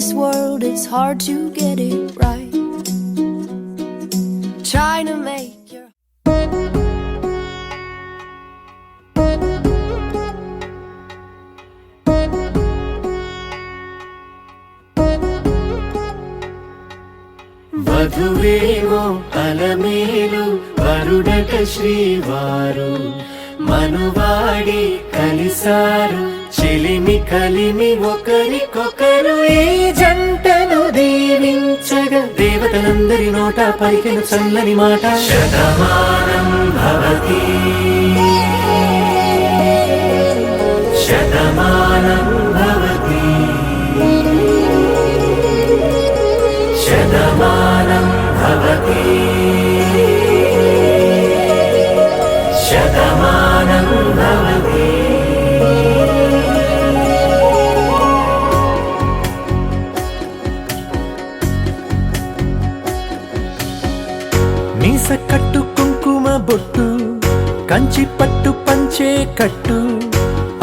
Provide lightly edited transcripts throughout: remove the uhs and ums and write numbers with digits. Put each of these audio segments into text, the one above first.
this world, it's hard to get it right. Trying to make your వధువేమో Alamelu వరుడట శ్రీవారు మనువాడి కలిసారు చెలిమి కలిమి ఒకరికొకరు ఈ జంటను దీవించగా దేవతలందరి నోట పలికెను చల్లని మాట శతమానం భవతి శతమానం భవతి శతమానం భవతి శతమానం భవతి. మీస కట్టు కుంకుమ బొట్టు కంచి పట్టు పంచే కట్టు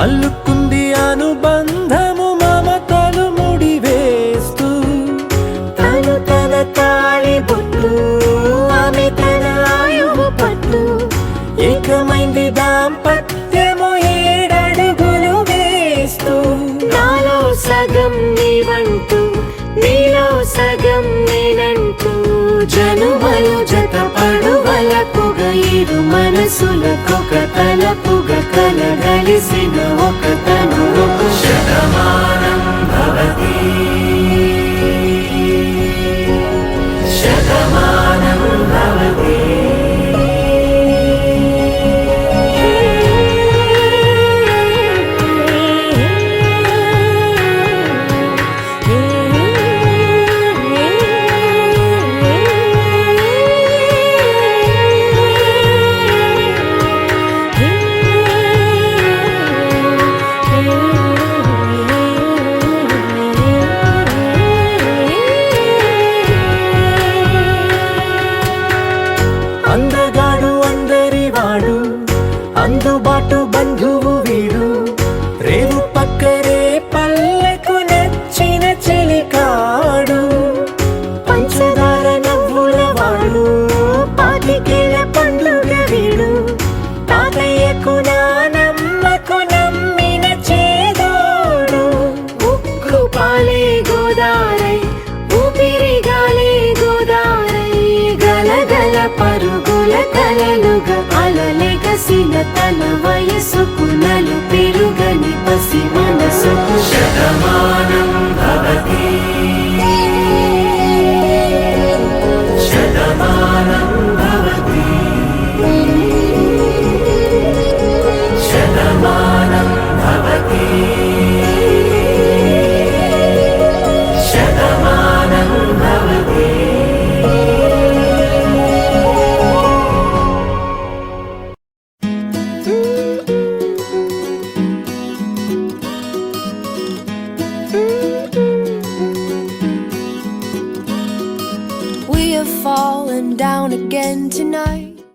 అల్లుకుంది అనుబంధము మమతలు ముడివేస్తూ తను తన తాళి బొట్టు ఆమె తన ఆయువు పట్టు ఏకమైంది దాంపత్యము 7 అడుగులు వేస్తూ నాలో సగం నీవంటూ నీలో సగం నేనంటూ జనుమలు జతపడువలపుగ ఇరు మనసులకొక తలపుగ కలగలిసిన ఒక తను శతమానం భవతి శతమానం భవతి. అందగాడు అందరివాడు అందుబాటు బంధువు వీడు రేవు పక్కరే పల్లెకు నచ్చిన చెలికాడు పంచదార నవ్వుల వాడు పాతికేల పండుగ వీడు తాతయ్యకు నానమ్మకు నమ్మిన చేదోడు ఉక్కు పాలే గోదారై ఊపిరిగాలే గోదారై గలగల పరుగుల కలలుగా అలలెగసిన తన వయసుకు నలు పెరుగని పసి మనసుకు Shatamanam Bhavati Shatamanam Bhavati Shatamanam Bhavati Shatamanam Bhavati. we have fallen down again tonight.